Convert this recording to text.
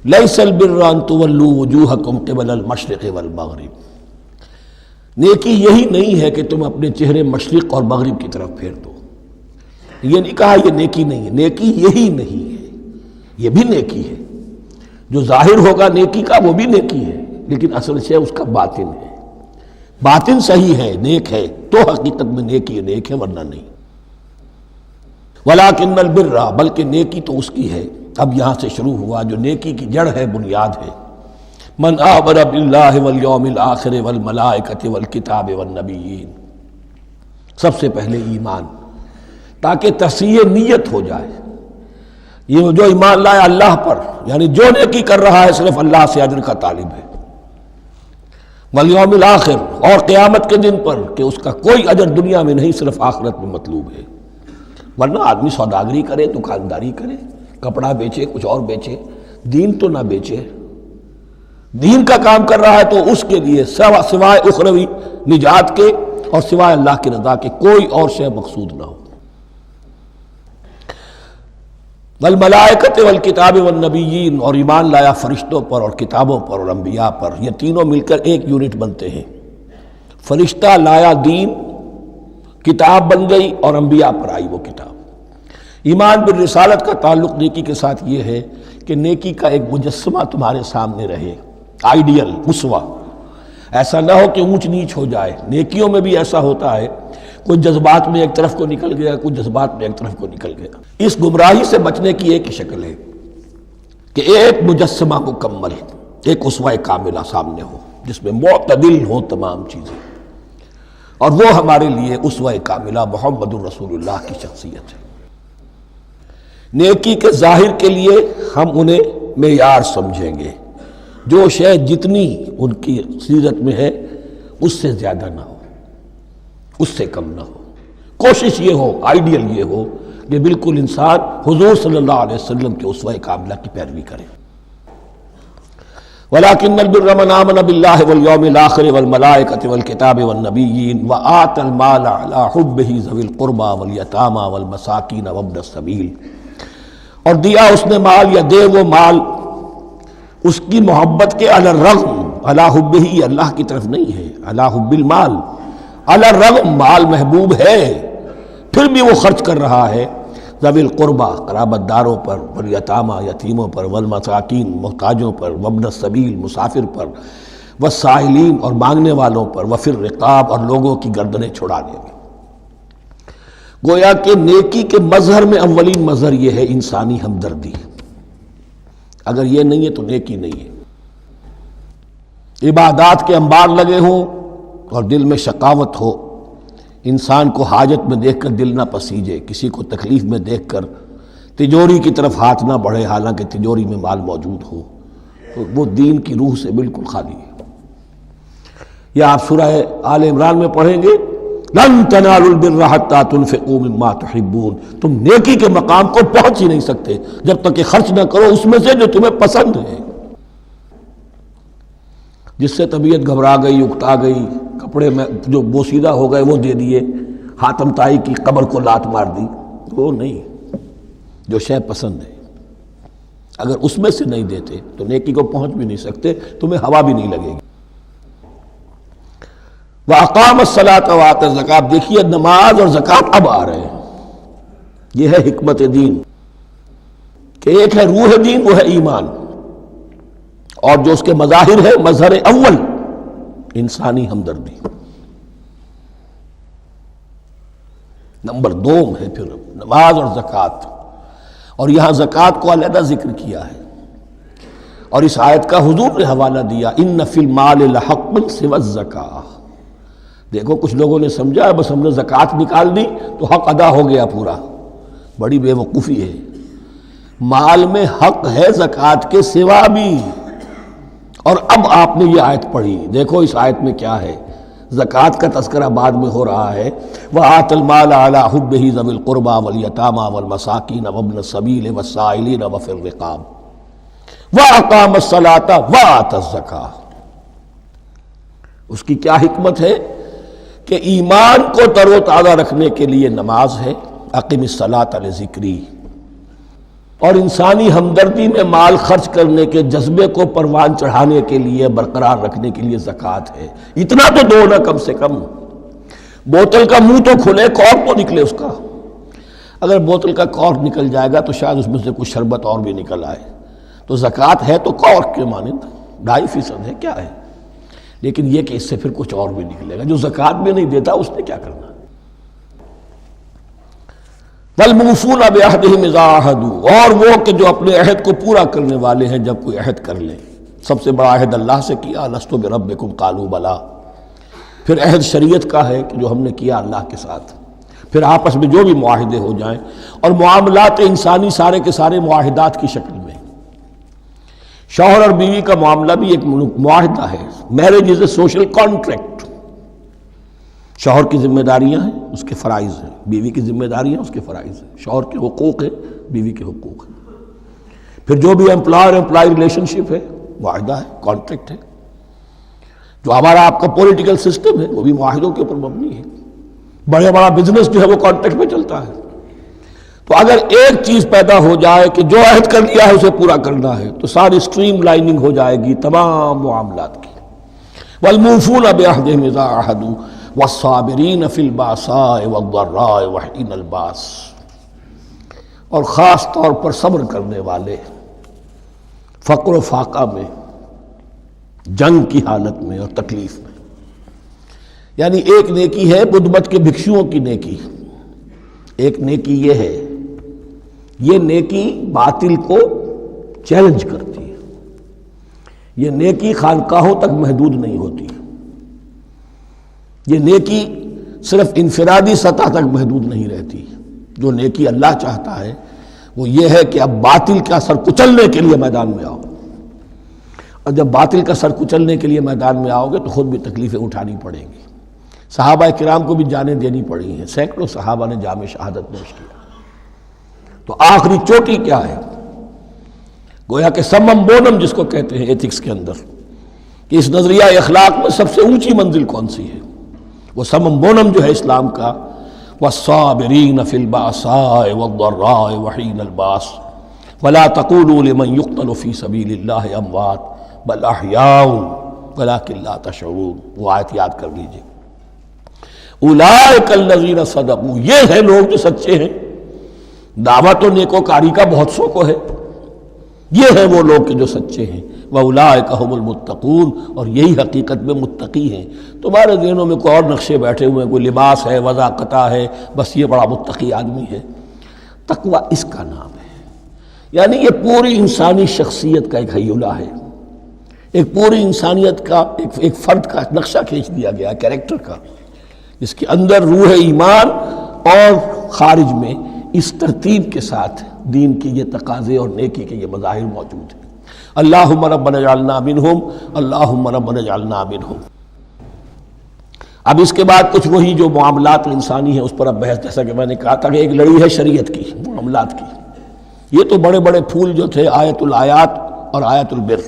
لیس البر ان تولوا وجوہکم قبل المشرق والمغرب، نیکی یہی نہیں ہے کہ تم اپنے چہرے مشرق اور مغرب کی طرف پھیر دو. یہ نہیں کہا یہ نیکی نہیں ہے، نیکی یہی نہیں ہے، یہ بھی نیکی ہے. جو ظاہر ہوگا نیکی کا وہ بھی نیکی ہے، لیکن اصل سے اس کا باطن ہے. باطن صحیح ہے، نیک ہے، تو حقیقت میں نیکی نیک ہے، ورنہ نہیں. وَلَٰكِنَّ الْبِرَّ، بلکہ نیکی تو اس کی ہے. اب یہاں سے شروع ہوا جو نیکی کی جڑ ہے، بنیاد ہے. من آمن باللہ والیوم الآخر والملائکۃ والکتاب والنبیین، سب سے پہلے ایمان، تاکہ تصحیح نیت ہو جائے. یہ جو ایمان لائے اللہ پر، یعنی جو نیکی کر رہا ہے صرف اللہ سے اجر کا طالب ہے. والیوم الآخر، اور قیامت کے دن پر کہ اس کا کوئی اجر دنیا میں نہیں، صرف آخرت میں مطلوب ہے. ورنہ آدمی سوداگری کرے، دکانداری کرے، کپڑا بیچے، کچھ اور بیچے، دین تو نہ بیچے. دین کا کام کر رہا ہے تو اس کے لیے سوائے اخروی نجات کے اور سوائے اللہ کی رضا کے کوئی اور شے مقصود نہ ہو. والملائکۃ والکتاب والنبیین، اور ایمان لایا فرشتوں پر اور کتابوں پر اور انبیاء پر. یہ تینوں مل کر ایک یونٹ بنتے ہیں. فرشتہ لایا دین، کتاب بن گئی، اور انبیاء پر آئی وہ کتاب. ایمان بالرسالت کا تعلق نیکی کے ساتھ یہ ہے کہ نیکی کا ایک مجسمہ تمہارے سامنے رہے، آئیڈیل، اسوہ. ایسا نہ ہو کہ اونچ نیچ ہو جائے. نیکیوں میں بھی ایسا ہوتا ہے، کچھ جذبات میں ایک طرف کو نکل گیا، کچھ جذبات میں ایک طرف کو نکل گیا. اس گمراہی سے بچنے کی ایک شکل ہے کہ ایک مجسمہ مکمل، ایک اسوہ کاملہ سامنے ہو جس میں معتدل ہو تمام چیزیں. اور وہ ہمارے لیے اسوہ کاملہ محمد الرسول اللہ کی شخصیت ہے. نیکی کے ظاہر کے لیے ہم انہیں معیار سمجھیں گے. جو شے جتنی ان کی سیرت میں ہے اس سے زیادہ نہ ہو، اس سے کم نہ ہو. کوشش یہ ہو، آئیڈیل یہ ہو کہ بالکل انسان حضور صلی اللہ علیہ وسلم کے اسوہ کاملہ کی پیروی کرے. وَلَٰكِنَّ الْبِرَّ مَنْ آمَنَ بِاللَّهِ وَالْيَوْمِ الْآخِرِ وَالْمَلَائِكَةِ وَالْكِتَابِ وَالنَّبِيِّينَ وَآتَى الْمَالَ عَلَىٰ حُبِّهِ ذَوِي الْقُرْبَىٰ وَالْيَتَامَىٰ وَالْمَسَاكِينَ وَابْنَ السَّبِيلِ، اور دیا اس نے مال یا دے وہ مال اس کی محبت کے علی الرغم، علی حبہ اللہ کی طرف نہیں ہے، علی حب المال، علی الرغم مال محبوب ہے پھر بھی وہ خرچ کر رہا ہے. ذوی القربہ قرابت داروں پر، والیتامہ یتیموں پر، والمساکین محتاجوں پر، وابن السبیل مسافر پر، والسائلین اور مانگنے والوں پر، وفی الرقاب اور لوگوں کی گردنیں چھڑانے میں. گویا کہ نیکی کے مظہر میں اولین مظہر یہ ہے انسانی ہمدردی. اگر یہ نہیں ہے تو نیکی نہیں ہے. عبادات کے انبار لگے ہوں اور دل میں شقاوت ہو، انسان کو حاجت میں دیکھ کر دل نہ پسیجے، کسی کو تکلیف میں دیکھ کر تجوری کی طرف ہاتھ نہ بڑھے حالانکہ تجوری میں مال موجود ہو، تو وہ دین کی روح سے بالکل خالی ہے. یا آپ سورہ آل عمران میں پڑھیں گے لن تنالوا البر حتى تنفقوا مما تحبون، تم نیکی کے مقام کو پہنچ ہی نہیں سکتے جب تک کہ خرچ نہ کرو اس میں سے جو تمہیں پسند ہے. جس سے طبیعت گھبرا گئی، اکتا گئی، کپڑے میں جو بوسیدہ ہو گئے وہ دے دیے، حاتم طائی کی قبر کو لات مار دی، وہ نہیں. جو شے پسند ہے اگر اس میں سے نہیں دیتے تو نیکی کو پہنچ بھی نہیں سکتے، تمہیں ہوا بھی نہیں لگے گی. وَأَقَامَ الصَّلَاةَ وَآتَى الزَّكَاةَ، دیکھیے نماز اور زکوٰۃ اب آ رہے ہیں. یہ ہے حکمت دین کہ ایک ہے روح دین، وہ ہے ایمان، اور جو اس کے مظاہر ہے مظہر اول انسانی ہمدردی، نمبر دوم ہے پھر نماز اور زکوٰۃ. اور یہاں زکوٰۃ کو علیحدہ ذکر کیا ہے اور اس آیت کا حضور نے حوالہ دیا ان فی المال لحقا سوی الزکاۃ. دیکھو کچھ لوگوں نے سمجھا بس ہم نے زکوٰۃ نکال دی تو حق ادا ہو گیا پورا. بڑی بے وقوفی ہے. مال میں حق ہے زکوٰۃ کے سوا بھی. اور اب آپ نے یہ آیت پڑھی، دیکھو اس آیت میں کیا ہے. زکوٰۃ کا تذکرہ بعد میں ہو رہا ہے. وَآتَى الْمَالَ عَلَىٰ حُبِّهِ ذَوِي الْقُرْبَىٰ وَالْيَتَامَىٰ وَالْمَسَاكِينَ وَابْنَ السَّبِيلِ وَالسَّائِلِينَ وَفِي الرِّقَابِ وَأَقَامَ الصَّلَاةَ وَآتَى الزَّكَاةَ. اس کی کیا حکمت ہے کہ ایمان کو تر و تازہ رکھنے کے لیے نماز ہے. اقم الصلاۃ لذکری. اور انسانی ہمدردی میں مال خرچ کرنے کے جذبے کو پروان چڑھانے کے لیے، برقرار رکھنے کے لیے زکوٰۃ ہے۔ اتنا تو دو نا کم سے کم، بوتل کا منہ تو کھلے، کارک تو نکلے اس کا۔ اگر بوتل کا کارک نکل جائے گا تو شاید اس میں سے کچھ شربت اور بھی نکل آئے، تو زکوٰۃ ہے تو کارک کے مانند 2.5% ہے، کیا ہے، لیکن یہ کہ اس سے پھر کچھ اور بھی نکلے گا۔ جو زکوٰۃ بھی نہیں دیتا اس نے کیا کرنا۔ وَالْمُوفُونَ بِعَهْدِهِمْ إِذَا عَاهَدُوا، اور وہ کہ جو اپنے عہد کو پورا کرنے والے ہیں جب کوئی عہد کر لیں۔ سب سے بڑا عہد اللہ سے کیا، لست بربکم قالوا بلی۔ پھر عہد شریعت کا ہے کہ جو ہم نے کیا اللہ کے ساتھ۔ پھر آپس میں جو بھی معاہدے ہو جائیں، اور معاملات انسانی سارے کے سارے معاہدات کی شکل میں۔ شوہر اور بیوی کا معاملہ بھی ایک معاہدہ ہے۔ Marriage is a social contract. شوہر کی ذمہ داریاں ہیں، اس کے فرائض ہیں، بیوی کی ذمہ داریاں اس کے فرائض ہیں، شوہر کے حقوق ہیں، بیوی کے حقوق ہیں۔ پھر جو بھی امپلائر امپلائی ریلیشن شپ ہے، معاہدہ ہے، کانٹریکٹ ہے۔ جو ہمارا آپ کا پولیٹیکل سسٹم ہے وہ بھی معاہدوں کے اوپر مبنی ہے۔ بڑا بزنس جو ہے وہ کانٹریکٹ میں چلتا ہے۔ تو اگر ایک چیز پیدا ہو جائے کہ جو عہد کر لیا ہے اسے پورا کرنا ہے، تو ساری اسٹریم لائننگ ہو جائے گی تمام معاملات کی۔ وَالْمُوفُونَ بِعَهْدِهِمْ إِذَا عَاهَدُوا وَالصَّابِرِينَ فِي الْبَأْسَاءِ وَالضَّرَّاءِ وَحِينَ الْبَأْسِ، اور خاص طور پر صبر کرنے والے فقر و فاقہ میں، جنگ کی حالت میں اور تکلیف میں۔ یعنی ایک نیکی ہے بدھ مت کے بھکشوؤں کی نیکی، ایک نیکی یہ ہے، یہ نیکی باطل کو چیلنج کرتی ہے، یہ نیکی خانقاہوں تک محدود نہیں ہوتی، یہ نیکی صرف انفرادی سطح تک محدود نہیں رہتی۔ جو نیکی اللہ چاہتا ہے وہ یہ ہے کہ اب باطل کا سر کچلنے کے لیے میدان میں آؤ، اور جب باطل کا سر کچلنے کے لیے میدان میں آؤ گے تو خود بھی تکلیفیں اٹھانی پڑیں گی۔ صحابہ کرام کو بھی جانیں دینی پڑی ہیں، سینکڑوں صحابہ نے جام شہادت نوش کیا۔ تو آخری چوٹی کیا ہے؟ گویا کہ سمم بونم جس کو کہتے ہیں ایتھکس کے اندر، کہ اس نظریہ اخلاق میں سب سے اونچی منزل کون سی ہے؟ وہ سمم بونم جو ہے اسلام کا، وَالصَّابِرِينَ فِي الْبَأْسَاءِ وَالضَّرَّاءِ وَحِينَ الْبَأْسِ وَلَا تَقُولُوا لِمَنْ يُقْتَلُ فِي سَبِيلِ اللَّهِ أَمْوَاتٌ بَلْ أَحْيَاءٌ وَلَكِنْ لَا تَشْعُرُونَ۔ وہ آیت یاد کر لیجئے۔ اولئک الذین صدقوا، یہ ہیں لوگ جو سچے ہیں۔ دعوت و نیکوکاری کا بہت سو کو ہے، یہ ہیں وہ لوگ کہ جو سچے ہیں۔ وَأُولَئِكَ هُمُ الْمُتَّقُونَ، اور یہی حقیقت میں متقی ہیں۔ تمہارے ذہنوں میں کوئی اور نقشے بیٹھے ہوئے ہیں، کوئی لباس ہے، وضاقتہ ہے، بس یہ بڑا متقی آدمی ہے۔ تقویٰ اس کا نام ہے، یعنی یہ پوری انسانی شخصیت کا ایک حیولہ ہے، ایک پوری انسانیت کا ایک فرد کا نقشہ کھینچ دیا گیا کیریکٹر کا، جس کے اندر روح ایمان اور خارج میں اس ترتیب کے ساتھ دین کی یہ تقاضے اور نیکی کے یہ مظاہر موجود ہیں۔ اللہم ربنا اجعلنا منہم، اللہم ربنا اجعلنا منہم۔ اب اس کے بعد کچھ وہی جو معاملات انسانی ہیں اس پر اب بحث، جیسا کہ میں نے کہا تھا کہ ایک لڑی ہے شریعت کی، معاملات کی۔ یہ تو بڑے بڑے پھول جو تھے، آیت الآیات اور آیت البر،